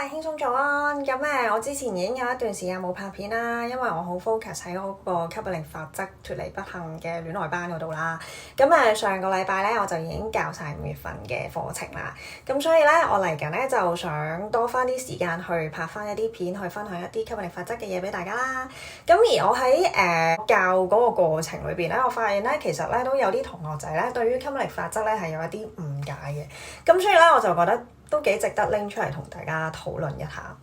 輕鬆早安。我之前已經有一段時間冇拍片啦，因為我好 focus 喺嗰個吸引力法則脫離不幸嘅戀愛班嗰度啦。上個禮拜咧我就已經教晒5月份嘅課程啦。咁所以咧我嚟緊咧就想多翻啲時間去拍翻一啲片，去分享一啲吸引力法則嘅嘢俾大家啦。咁而我喺教嗰個過程裏邊咧，我發現咧其實咧都有啲同學仔咧對於吸引力法則咧係有一啲誤解嘅。咁所以咧我就覺得都幾值得拎出嚟同大家討論一下。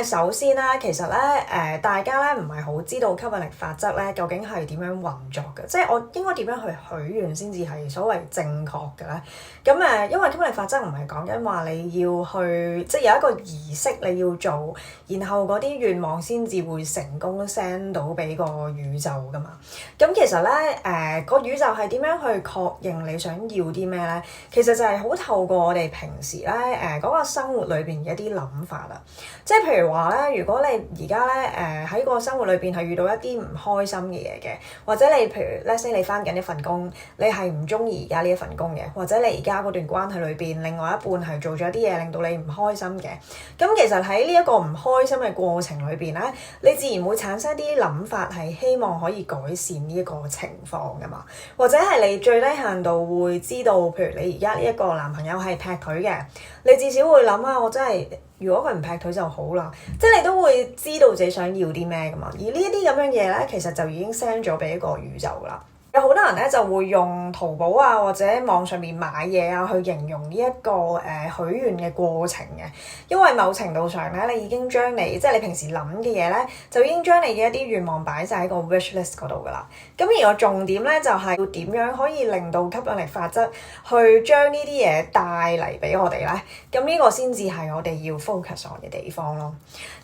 首先啦，其實咧大家咧唔係好知道吸引力法則咧究竟係點樣運作嘅，即係我應該點樣去許願先至係所謂正確嘅咧？因為吸引力法則唔係講緊話你要去，即係有一個儀式你要做，然後嗰啲願望先至會成功 send 到俾個宇宙噶嘛。咁其實咧個宇宙係點樣去確認你想要啲咩咧？其實就係好透過我哋平時咧嗰個生活裏邊嘅一啲諗法啦。即係譬如話咧，如果你而家咧喺個生活裏邊係遇到一啲唔開心嘅嘢嘅，或者你譬如 let's say 你返緊一份工，你係唔中意而家呢一份工嘅，或者你而家嗰段關係裏邊另外一半係做咗啲嘢令到你唔開心嘅，咁其實喺呢一個唔開心嘅過程裏邊咧，你自然會產生一啲諗法係希望可以改善呢一個情況㗎嘛，或者係你最低限度會知道，譬如你而家呢一個男朋友係劈腿嘅，你至少會諗啊，我真係如果佢唔劈腿就好啦，即係你都會知道自己想要啲咩㗎嘛。而呢一啲咁樣嘢咧，其實就已經 send 咗俾一個宇宙㗎啦。有好多人咧就會用淘寶啊或者網上面買嘢啊去形容呢一個許願嘅過程嘅，因為某程度上咧你已經將你即係你平時諗嘅嘢咧，就已經將你嘅一啲願望擺晒喺個 wish list 嗰度㗎啦。咁而個重點咧就係要點樣可以令到吸引力法則去將呢啲嘢帶嚟俾我哋咧？咁呢個先至係我哋要 focus on 嘅地方咯。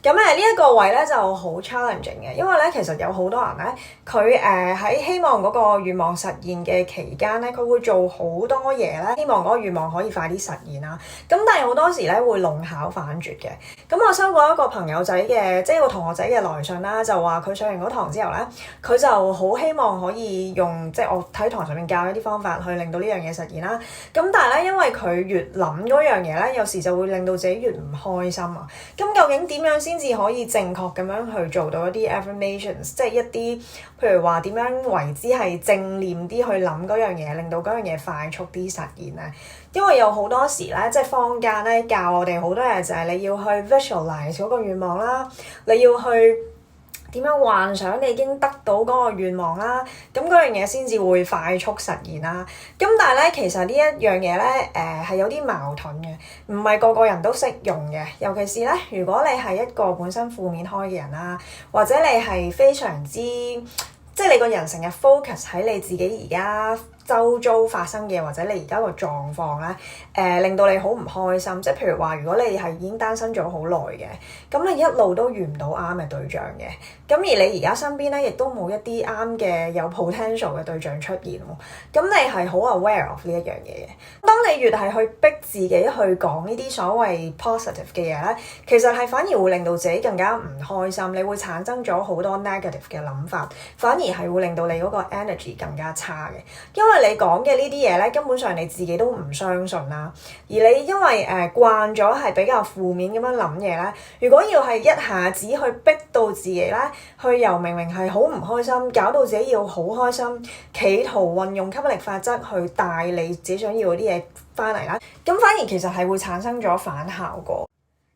呢一個位咧就好 challenging 嘅，因為咧其實有好多人咧佢喺希望嗰個願望實現嘅期間咧，佢會做好多嘢咧，希望嗰個願望可以快啲實現啦。咁但係好多時咧會弄巧反拙嘅。咁我收過一個朋友仔嘅，即係一個同學仔嘅來信啦，就話佢上完嗰堂之後咧，佢就好希望可以用即係我喺堂上面教一啲方法去令到呢樣嘢實現啦。咁但係咧，因為佢越諗嗰樣嘢咧，有時就會令到自己越唔開心啊。咁究竟點樣先至可以正確咁樣去做到一啲 affirmations， 即係一啲譬如話點樣為之係正念啲去諗嗰樣嘢，令到嗰樣嘢快速啲實現咧？因為有好多時咧，即係坊間咧教我哋好多嘢就係你要去 visualize 嗰個願望啦，你要去點樣幻想你已經得到嗰個願望啦，咁嗰樣嘢先至會快速實現啦。咁但係咧，其實呢一樣嘢咧，係有啲矛盾嘅，唔係個個人都識用嘅。尤其是咧，如果你係一個本身負面開嘅人啦，或者你係非常之即係你個人成日 focus 喺你自己而家周遭發生嘅，或者你而家個狀況咧，令到你好唔開心。即係譬如話，如果你係已經單身咗好耐嘅，咁你一路都遇唔到啱嘅對象嘅，咁而你而家身邊咧亦都冇一啲啱嘅有 potential 嘅對象出現喎，咁你係好 aware of 呢一樣嘢嘅。當你越係去逼自己去講呢啲所謂 positive 嘅嘢咧，其實係反而會令到自己更加唔開心，你會產生咗好多 negative 嘅諗法，反而係會令到你嗰個 energy 更加差嘅，因為你講嘅呢啲嘢咧，根本上你自己都唔相信啦。而你因為慣咗係比較負面咁樣諗嘢咧，如果要係一下子去逼到自己咧，去由明明係好唔開心，搞到自己要好開心，企圖運用吸引力法則去帶你自己想要嗰啲嘢翻嚟啦，咁反而其實係會產生咗反效果。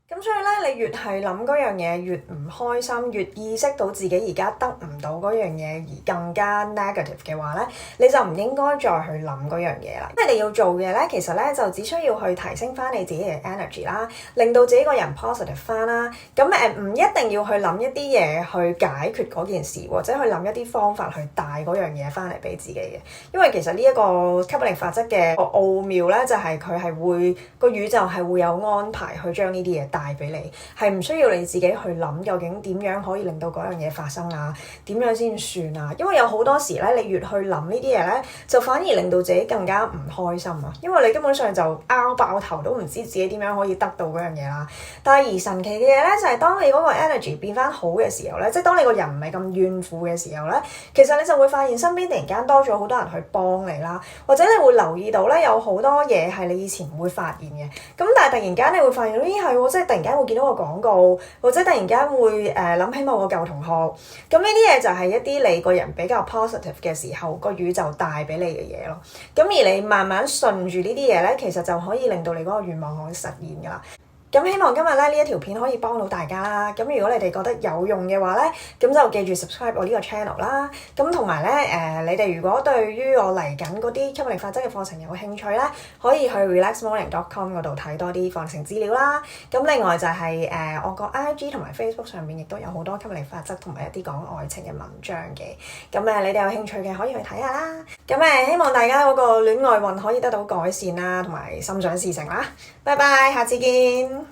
咁所以咧，你越係諗嗰樣嘢越唔開心，越意識到自己而家得唔到嗰樣嘢而更加 negative 嘅話咧，你就唔應該再去諗嗰樣嘢啦。因為你要做嘅咧，其實咧就只需要去提升翻你自己嘅 energy 啦，令到自己個人 positive 翻啦。咁唔一定要去諗一啲嘢去解決嗰件事，或者去諗一啲方法去帶嗰樣嘢翻嚟俾自己嘅。因為其實呢一個吸引力法則嘅奧妙咧，就係佢係會個宇宙係會有安排去將呢啲嘢帶俾你，係唔需要你自己去諗究竟點樣可以令到嗰樣嘢發生啊？點樣先算啊？因為有好多時咧，你越去諗呢啲嘢咧，就反而令到自己更加唔開心啊！因為你根本上就拗爆頭都唔知自己點樣可以得到嗰樣嘢啦。但係而神奇嘅嘢咧，就係當你嗰個 energy 變翻好嘅時候咧，即係當你個人唔係咁怨婦嘅時候咧，其實你就會發現身邊突然間多咗好多人去幫你啦，或者你會留意到咧有好多嘢係你以前唔會發現嘅。咁但係突然間你會發現，咦係喎，即係突然間會見到個廣告，或者突然間會諗起某個舊同學。咁呢啲嘢就係一啲你個人比較 positive 嘅時候，個宇宙帶俾你嘅嘢咯。咁而你慢慢順住呢啲嘢咧，其實就可以令到你嗰個願望可以實現㗎啦。咁希望今日咧呢一條片可以幫到大家啦。咁如果你哋覺得有用嘅話咧，咁就記住 subscribe 我呢個 channel 啦。咁同埋咧你哋如果對於我嚟緊嗰啲吸引力法則嘅課程有興趣咧，可以去 relaxmorning.com 嗰度睇多啲課程資料啦。咁另外就係我個 IG 同埋 Facebook 上面亦都有好多吸引力法則同埋一啲講愛情嘅文章嘅。咁你哋有興趣嘅可以去睇下啦。咁希望大家嗰個戀愛運可以得到改善啦，同埋心想事成啦。拜拜，下次見。